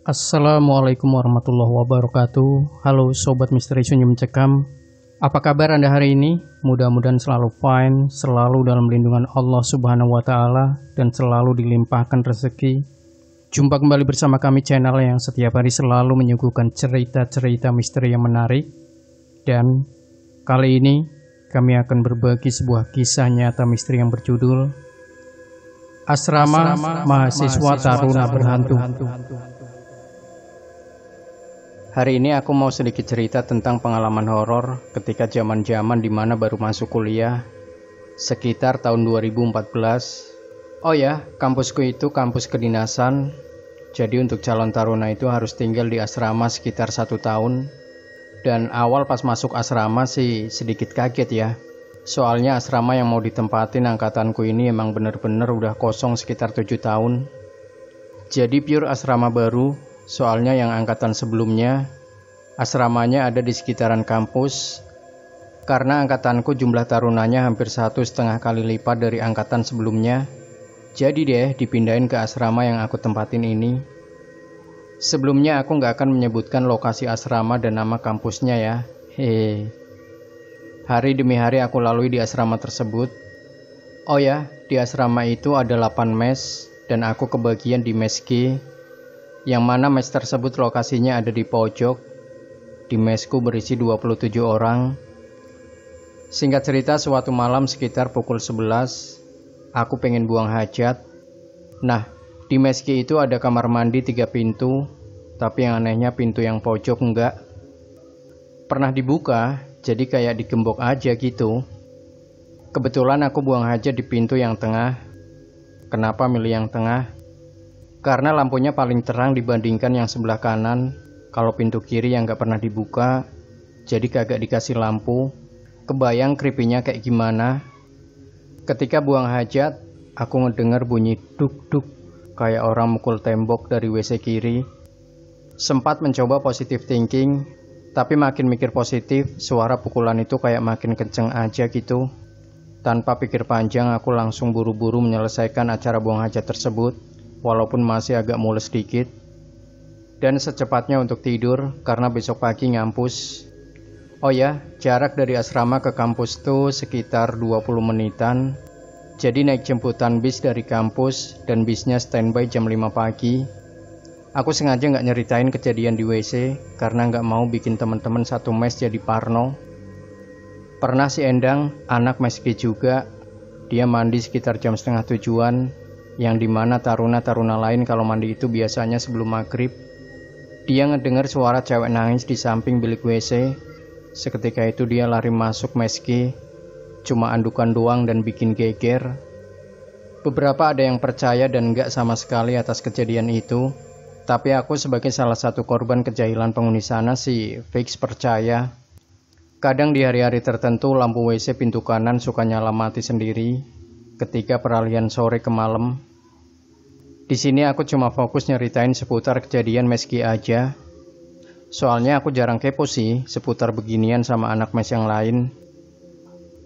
Assalamualaikum warahmatullahi wabarakatuh. Halo Sobat Misteri Sunyi Mencekam. Apa kabar Anda hari ini? Mudah-mudahan selalu fine, selalu dalam lindungan Allah Subhanahu wa Ta'ala, dan selalu dilimpahkan rezeki. Jumpa kembali bersama kami, channel yang setiap hari selalu menyuguhkan cerita-cerita misteri yang menarik. Dan kali ini kami akan berbagi sebuah kisah nyata misteri yang berjudul Asrama Mahasiswa Taruna Berhantu. Hari ini aku mau sedikit cerita tentang pengalaman horor ketika zaman-zaman dimana baru masuk kuliah, sekitar tahun 2014. Oh ya, kampusku itu kampus kedinasan, jadi untuk calon taruna itu harus tinggal di asrama sekitar 1 tahun. Dan awal pas masuk asrama sih sedikit kaget ya, soalnya asrama yang mau ditempatin angkatanku ini emang bener-bener udah kosong sekitar 7 tahun. Jadi pure asrama baru. Soalnya yang angkatan sebelumnya, asramanya ada di sekitaran kampus. Karena angkatanku jumlah tarunanya hampir 1,5 kali lipat dari angkatan sebelumnya. Jadi deh dipindahin ke asrama yang aku tempatin ini. Sebelumnya aku nggak akan menyebutkan lokasi asrama dan nama kampusnya ya. Hari demi hari aku lalui di asrama tersebut. Oh ya, di asrama itu ada 8 mes dan aku kebagian di mes G. Yang mana mes tersebut lokasinya ada di pojok. Di mesku berisi 27 orang. Singkat cerita, suatu malam sekitar pukul 11, aku pengen buang hajat. Nah, di mes G itu ada kamar mandi 3 pintu, tapi yang anehnya pintu yang pojok enggak pernah dibuka, jadi kayak digembok aja gitu. Kebetulan aku buang hajat di pintu yang tengah. Kenapa milih yang tengah? Karena lampunya paling terang dibandingkan yang sebelah kanan. Kalau pintu kiri yang gak pernah dibuka, jadi kagak dikasih lampu. Kebayang creepy-nya kayak gimana. Ketika buang hajat, aku ngedengar bunyi duk-duk, kayak orang mukul tembok dari WC kiri. Sempat mencoba positive thinking, tapi makin mikir positif, suara pukulan itu kayak makin kenceng aja gitu. Tanpa pikir panjang, aku langsung buru-buru menyelesaikan acara buang hajat tersebut. Walaupun masih agak mules sedikit, dan secepatnya untuk tidur karena besok pagi ngampus. Oh ya, jarak dari asrama ke kampus tuh sekitar 20 menitan. Jadi naik jemputan bis dari kampus dan bisnya standby jam 5 pagi. Aku sengaja nggak nyeritain kejadian di WC karena nggak mau bikin teman-teman satu mes jadi parno. Pernah si Endang, anak mes G juga, dia mandi sekitar jam 6:30, yang dimana taruna-taruna lain kalau mandi itu biasanya sebelum maghrib. Dia ngedengar suara cewek nangis di samping bilik WC. Seketika itu dia lari masuk mes G. Cuma andukan doang dan bikin geger. Beberapa ada yang percaya dan gak sama sekali atas kejadian itu. Tapi aku sebagai salah satu korban kejahilan penghuni sana sih fix percaya. Kadang di hari-hari tertentu lampu WC pintu kanan suka nyala mati sendiri ketika peralihan sore ke malam. Di sini aku cuma fokus nyeritain seputar kejadian mes G aja. Soalnya aku jarang kepo sih seputar beginian sama anak mes yang lain.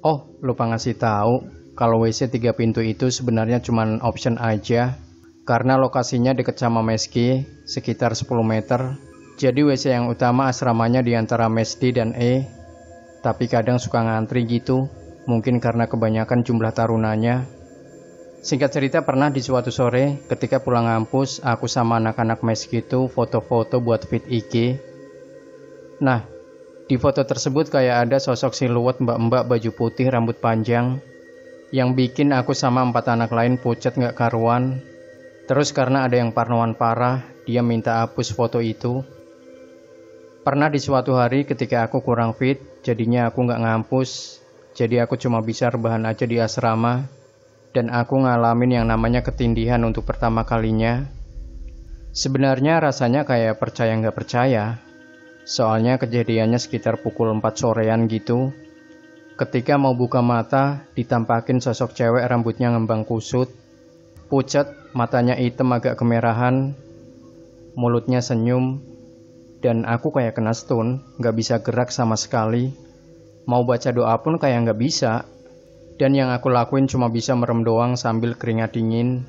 Oh, lupa ngasih tahu kalau WC 3 pintu itu sebenarnya cuma option aja. Karena lokasinya deket sama mes G, sekitar 10 meter. Jadi WC yang utama asramanya di antara mes D dan E. Tapi kadang suka ngantri gitu. Mungkin karena kebanyakan jumlah tarunanya. Singkat cerita, pernah di suatu sore ketika pulang ngampus, aku sama anak-anak mes gitu foto-foto buat feed IG. Nah, di foto tersebut kayak ada sosok siluet mbak-mbak baju putih rambut panjang, yang bikin aku sama 4 anak lain pucat gak karuan. Terus karena ada yang parnoan parah, dia minta hapus foto itu. Pernah di suatu hari ketika aku kurang fit, jadinya aku gak ngampus. Jadi aku cuma bisa rebahan aja di asrama. Dan aku ngalamin yang namanya ketindihan untuk pertama kalinya. Sebenarnya rasanya kayak percaya nggak percaya. Soalnya kejadiannya sekitar pukul 4 sorean gitu. Ketika mau buka mata, ditampakin sosok cewek rambutnya ngembang kusut. Pucat, matanya hitam agak kemerahan. Mulutnya senyum. Dan aku kayak kena stun, nggak bisa gerak sama sekali. Mau baca doa pun kayak nggak bisa. Dan yang aku lakuin cuma bisa merem doang sambil keringat dingin.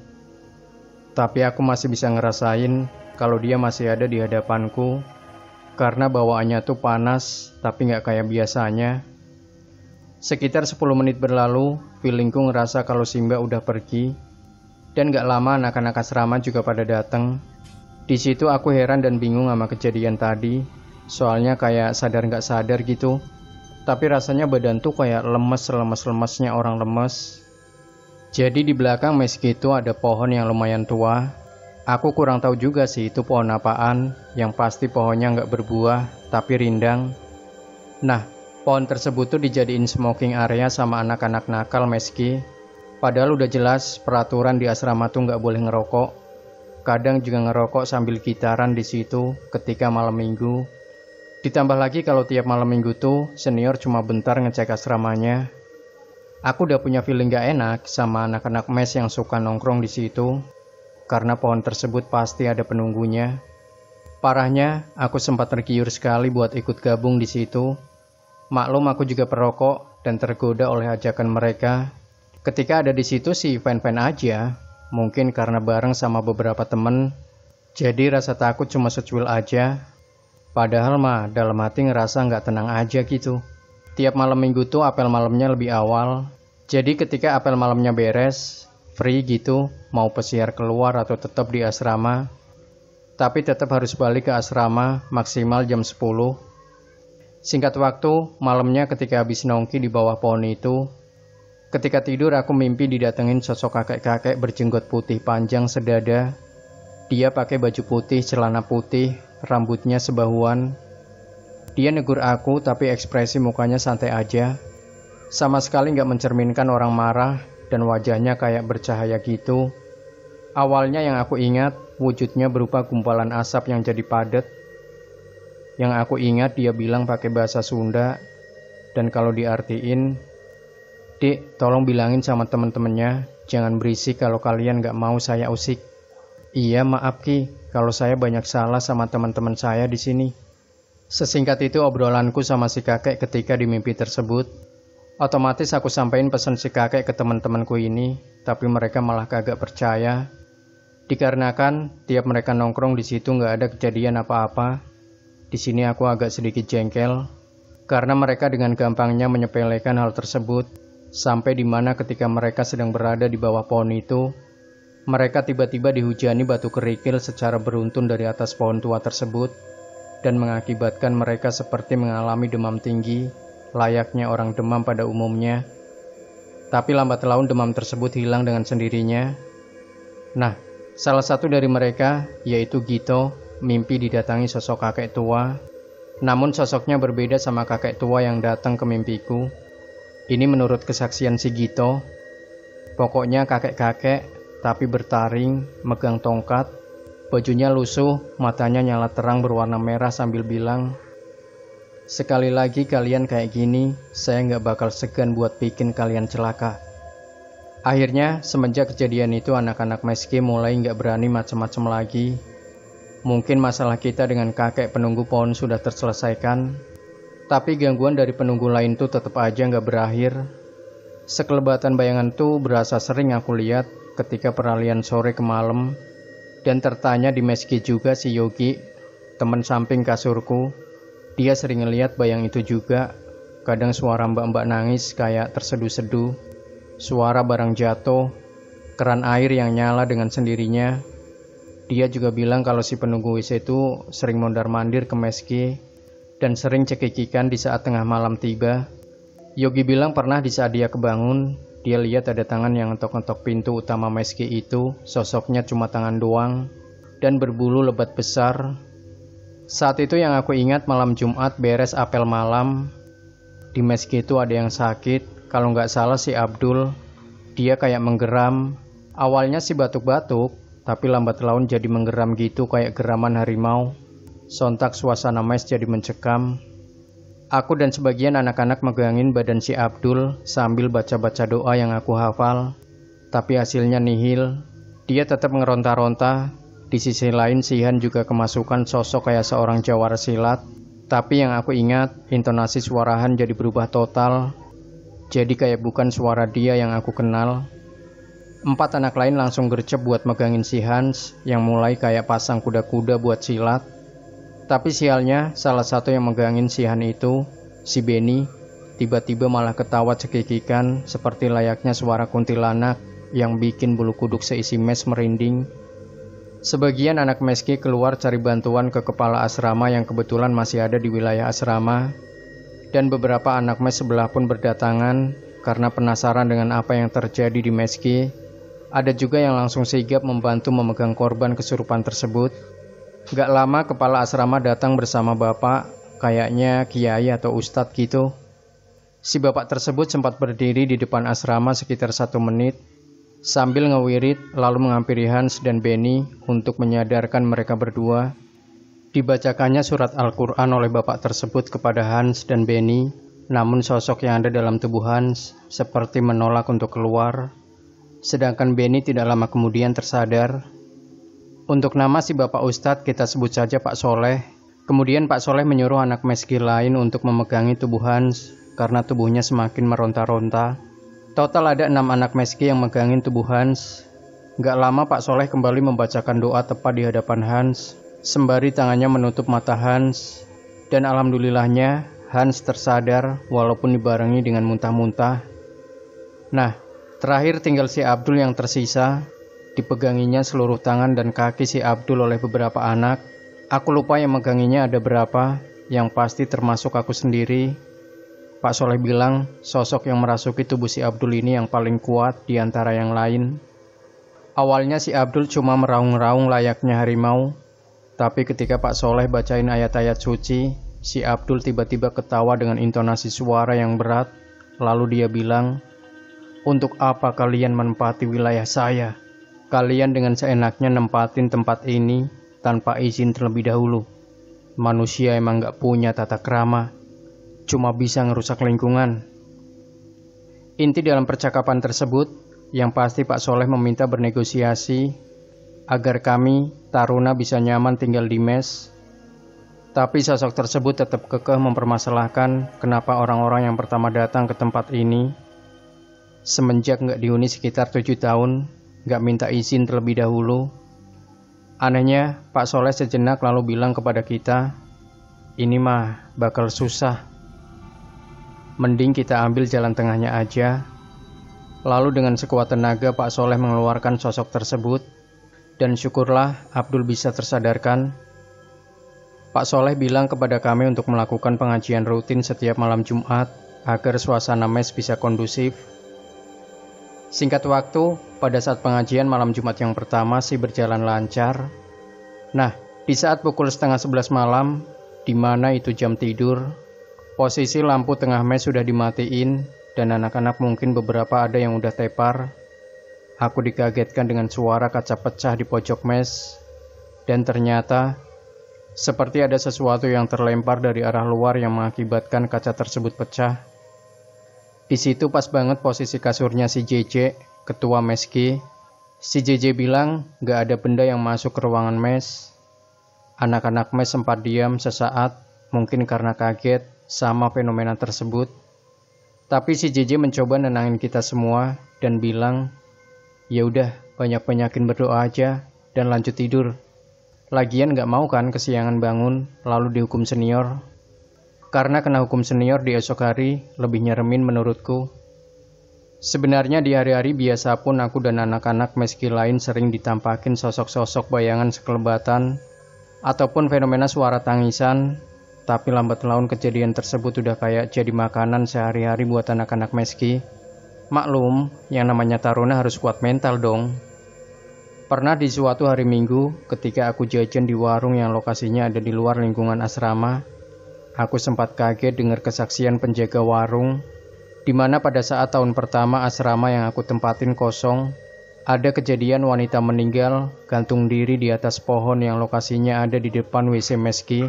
Tapi aku masih bisa ngerasain kalau dia masih ada di hadapanku, karena bawaannya tuh panas tapi nggak kayak biasanya. Sekitar 10 menit berlalu, feelingku ngerasa kalau Simba udah pergi, dan gak lama anak-anak asrama juga pada datang. Di situ aku heran dan bingung sama kejadian tadi, soalnya kayak sadar gak sadar gitu. Tapi rasanya badan tuh kayak lemes-lemesnya orang lemes. Jadi di belakang meski itu ada pohon yang lumayan tua. Aku kurang tahu juga sih itu pohon apaan, yang pasti pohonnya nggak berbuah, tapi rindang. Nah, pohon tersebut tuh dijadiin smoking area sama anak-anak nakal meski. Padahal udah jelas peraturan di asrama tuh nggak boleh ngerokok. Kadang juga ngerokok sambil gitaran di situ ketika malam minggu. Ditambah lagi kalau tiap malam minggu tuh senior cuma bentar ngecek asramanya. Aku udah punya feeling gak enak sama anak-anak mes yang suka nongkrong di situ, karena pohon tersebut pasti ada penunggunya. Parahnya, aku sempat tergiur sekali buat ikut gabung di situ. Maklum aku juga perokok dan tergoda oleh ajakan mereka. Ketika ada di situ sih fan-fan aja, mungkin karena bareng sama beberapa temen, jadi rasa takut cuma secuil aja. Padahal mah dalam hati ngerasa nggak tenang aja gitu. Tiap malam minggu tuh apel malamnya lebih awal. Jadi ketika apel malamnya beres, free gitu, mau pesiar keluar atau tetap di asrama. Tapi tetap harus balik ke asrama maksimal jam 10. Singkat waktu, malamnya ketika habis nongki di bawah pohon itu, ketika tidur aku mimpi didatengin sosok kakek-kakek berjenggot putih panjang sedada. Dia pakai baju putih, celana putih, rambutnya sebahuan. Dia negur aku tapi ekspresi mukanya santai aja. Sama sekali gak mencerminkan orang marah dan wajahnya kayak bercahaya gitu. Awalnya yang aku ingat wujudnya berupa gumpalan asap yang jadi padat. Yang aku ingat dia bilang pakai bahasa Sunda, dan kalau diartiin, "Dek, tolong bilangin sama temen-temennya, jangan berisik kalau kalian gak mau saya usik." "Iya, maaf Ki, kalau saya banyak salah sama teman-teman saya di sini." Sesingkat itu obrolanku sama si kakek ketika di mimpi tersebut. Otomatis aku sampein pesan si kakek ke teman-temanku ini, tapi mereka malah kagak percaya. Dikarenakan tiap mereka nongkrong di situ nggak ada kejadian apa-apa. Di sini aku agak sedikit jengkel, karena mereka dengan gampangnya menyepelekan hal tersebut, sampai dimana ketika mereka sedang berada di bawah pohon itu, mereka tiba-tiba dihujani batu kerikil secara beruntun dari atas pohon tua tersebut, dan mengakibatkan mereka seperti mengalami demam tinggi, layaknya orang demam pada umumnya. Tapi lambat laun demam tersebut hilang dengan sendirinya. Nah, salah satu dari mereka, yaitu Gito, mimpi didatangi sosok kakek tua. Namun sosoknya berbeda sama kakek tua yang datang ke mimpiku. Ini menurut kesaksian si Gito. Pokoknya kakek-kakek, tapi bertaring, megang tongkat, bajunya lusuh, matanya nyala terang berwarna merah sambil bilang, "Sekali lagi kalian kayak gini, saya nggak bakal segan buat bikin kalian celaka." Akhirnya, semenjak kejadian itu anak-anak meski mulai nggak berani macam-macam lagi. Mungkin masalah kita dengan kakek penunggu pohon sudah terselesaikan, tapi gangguan dari penunggu lain tuh tetap aja nggak berakhir. Sekelebatan bayangan tuh berasa sering aku lihat ketika peralihan sore ke malam, dan tertanya di meski juga si Yogi, teman samping kasurku. Dia sering ngeliat bayang itu juga. Kadang suara mbak-mbak nangis kayak terseduh-seduh, suara barang jatuh, keran air yang nyala dengan sendirinya. Dia juga bilang kalau si penunggu WC itu sering mondar-mandir ke meski dan sering cekikikan di saat tengah malam tiba. Yogi bilang pernah di saat dia kebangun, dia lihat ada tangan yang ngetok-ngetok pintu utama meski itu, sosoknya cuma tangan doang, dan berbulu lebat besar. Saat itu yang aku ingat malam Jumat beres apel malam, di meski itu ada yang sakit, kalau nggak salah si Abdul. Dia kayak menggeram, awalnya sih batuk-batuk, tapi lambat laun jadi menggeram gitu kayak geraman harimau. Sontak suasana mes jadi mencekam. Aku dan sebagian anak-anak megangin badan si Abdul sambil baca-baca doa yang aku hafal. Tapi hasilnya nihil. Dia tetap ngeronta-ronta. Di sisi lain Sihan juga kemasukan sosok kayak seorang jawara silat. Tapi yang aku ingat, intonasi suarahan jadi berubah total. Jadi kayak bukan suara dia yang aku kenal. 4 anak lain langsung gercep buat megangin si Hans yang mulai kayak pasang kuda-kuda buat silat. Tapi sialnya salah satu yang megangin si Hans itu, si Benny, tiba-tiba malah ketawa cekikikan seperti layaknya suara kuntilanak yang bikin bulu kuduk seisi mes merinding. Sebagian anak meski keluar cari bantuan ke kepala asrama yang kebetulan masih ada di wilayah asrama, dan beberapa anak mes sebelah pun berdatangan karena penasaran dengan apa yang terjadi di meski. Ada juga yang langsung sigap membantu memegang korban kesurupan tersebut. Gak lama kepala asrama datang bersama bapak, kayaknya kiai atau ustadz gitu. Si bapak tersebut sempat berdiri di depan asrama sekitar 1 menit, sambil ngewirit lalu menghampiri Hans dan Benny untuk menyadarkan mereka berdua. Dibacakannya surat Al-Quran oleh bapak tersebut kepada Hans dan Benny, namun sosok yang ada dalam tubuh Hans seperti menolak untuk keluar, sedangkan Benny tidak lama kemudian tersadar. Untuk nama si bapak ustadz kita sebut saja Pak Soleh. Kemudian Pak Soleh menyuruh anak meski lain untuk memegangi tubuh Hans karena tubuhnya semakin meronta-ronta. Total ada 6 anak meski yang megangin tubuh Hans. Gak lama Pak Soleh kembali membacakan doa tepat di hadapan Hans, sembari tangannya menutup mata Hans. Dan alhamdulillahnya Hans tersadar walaupun dibarengi dengan muntah-muntah. Nah, terakhir tinggal si Abdul yang tersisa. Dipeganginya seluruh tangan dan kaki si Abdul oleh beberapa anak. Aku lupa yang meganginya ada berapa, yang pasti termasuk aku sendiri. Pak Soleh bilang sosok yang merasuki tubuh si Abdul ini yang paling kuat di antara yang lain. Awalnya si Abdul cuma meraung-raung layaknya harimau, tapi ketika Pak Soleh bacain ayat-ayat suci, si Abdul tiba-tiba ketawa dengan intonasi suara yang berat, lalu dia bilang, "Untuk apa kalian menempati wilayah saya? Kalian dengan seenaknya nempatin tempat ini tanpa izin terlebih dahulu. Manusia emang gak punya tata krama. Cuma bisa ngerusak lingkungan." Inti dalam percakapan tersebut, yang pasti Pak Soleh meminta bernegosiasi agar kami, taruna, bisa nyaman tinggal di mes. Tapi sosok tersebut tetap kekeh mempermasalahkan kenapa orang-orang yang pertama datang ke tempat ini, semenjak nggak dihuni sekitar 7 tahun, nggak minta izin terlebih dahulu. Anehnya, Pak Soleh sejenak lalu bilang kepada kita, "Ini mah bakal susah. Mending kita ambil jalan tengahnya aja." Lalu dengan sekuat tenaga Pak Soleh mengeluarkan sosok tersebut, dan syukurlah Abdul bisa tersadarkan. Pak Soleh bilang kepada kami untuk melakukan pengajian rutin setiap malam Jumat agar suasana mes bisa kondusif. Singkat waktu, pada saat pengajian malam Jumat yang pertama sih berjalan lancar. Nah, di saat pukul 10:30 malam, di mana itu jam tidur, posisi lampu tengah mes sudah dimatiin dan anak-anak mungkin beberapa ada yang udah tepar. Aku dikagetkan dengan suara kaca pecah di pojok mes, dan ternyata seperti ada sesuatu yang terlempar dari arah luar yang mengakibatkan kaca tersebut pecah. Di situ pas banget posisi kasurnya si JJ, ketua meski. Si JJ bilang gak ada benda yang masuk ke ruangan mes. Anak-anak mes sempat diam sesaat, mungkin karena kaget sama fenomena tersebut. Tapi si JJ mencoba nenangin kita semua dan bilang, "Ya udah, banyak-banyakin berdoa aja dan lanjut tidur. Lagian gak mau kan kesiangan bangun lalu dihukum senior." Karena kena hukum senior di esok hari lebih nyeremin menurutku. Sebenarnya di hari-hari biasa pun aku dan anak-anak meski lain sering ditampakin sosok-sosok bayangan sekelebatan ataupun fenomena suara tangisan, tapi lambat laun kejadian tersebut udah kayak jadi makanan sehari-hari buat anak-anak meski. Maklum, yang namanya taruna harus kuat mental dong. Pernah di suatu hari Minggu ketika aku jajan di warung yang lokasinya ada di luar lingkungan asrama, aku sempat kaget dengar kesaksian penjaga warung, di mana pada saat tahun pertama asrama yang aku tempatin kosong, ada kejadian wanita meninggal gantung diri di atas pohon yang lokasinya ada di depan WC meski.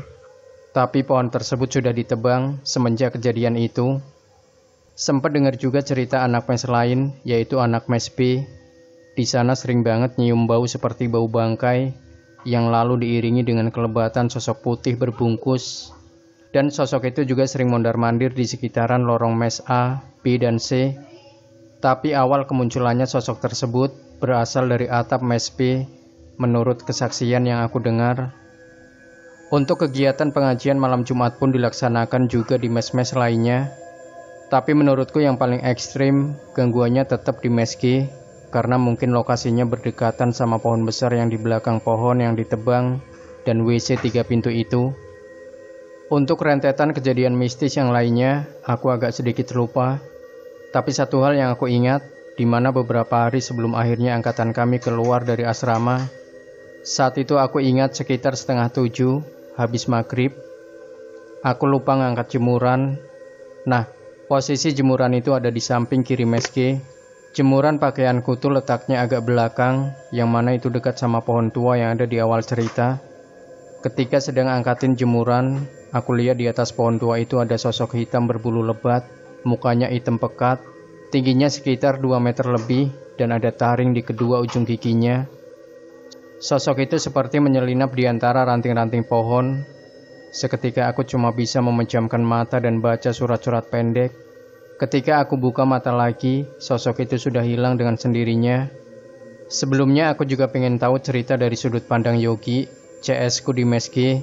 Tapi pohon tersebut sudah ditebang semenjak kejadian itu. Sempat dengar juga cerita anak mes lain, yaitu anak mes B. Di sana sering banget nyium bau seperti bau bangkai, yang lalu diiringi dengan kelebatan sosok putih berbungkus. Dan sosok itu juga sering mondar-mandir di sekitaran lorong mes A, B, dan C. Tapi awal kemunculannya sosok tersebut berasal dari atap mes B menurut kesaksian yang aku dengar. Untuk kegiatan pengajian malam Jumat pun dilaksanakan juga di mes-mes lainnya. Tapi menurutku yang paling ekstrim gangguannya tetap di mes G, karena mungkin lokasinya berdekatan sama pohon besar yang di belakang pohon yang ditebang dan WC 3 pintu itu. Untuk rentetan kejadian mistis yang lainnya, aku agak sedikit lupa. Tapi satu hal yang aku ingat, di mana beberapa hari sebelum akhirnya angkatan kami keluar dari asrama, saat itu aku ingat sekitar 6:30, habis maghrib, aku lupa ngangkat jemuran. Nah, posisi jemuran itu ada di samping kiri mes G. Jemuran pakaianku tuh letaknya agak belakang, yang mana itu dekat sama pohon tua yang ada di awal cerita. Ketika sedang angkatin jemuran, aku lihat di atas pohon tua itu ada sosok hitam berbulu lebat, mukanya hitam pekat, tingginya sekitar 2 meter lebih, dan ada taring di kedua ujung giginya. Sosok itu seperti menyelinap di antara ranting-ranting pohon. Seketika aku cuma bisa memejamkan mata dan baca surat-surat pendek. Ketika aku buka mata lagi, sosok itu sudah hilang dengan sendirinya. Sebelumnya aku juga pengen tahu cerita dari sudut pandang Yogi, CS ku di mes G.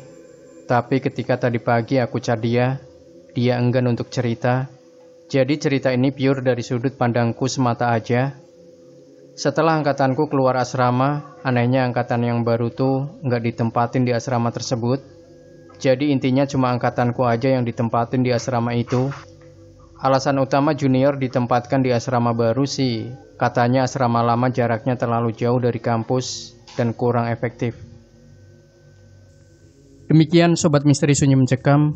Tapi ketika tadi pagi aku chat dia enggan untuk cerita. Jadi cerita ini pure dari sudut pandangku semata aja. Setelah angkatanku keluar asrama, anehnya angkatan yang baru tuh nggak ditempatin di asrama tersebut. Jadi intinya cuma angkatanku aja yang ditempatin di asrama itu. Alasan utama junior ditempatkan di asrama baru sih, katanya asrama lama jaraknya terlalu jauh dari kampus dan kurang efektif. Demikian Sobat Misteri Sunyi Mencekam.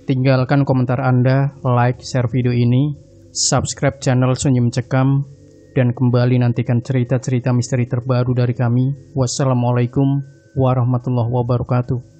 Tinggalkan komentar Anda, like, share video ini, subscribe channel Sunyi Mencekam, dan kembali nantikan cerita-cerita misteri terbaru dari kami. Wassalamualaikum warahmatullahi wabarakatuh.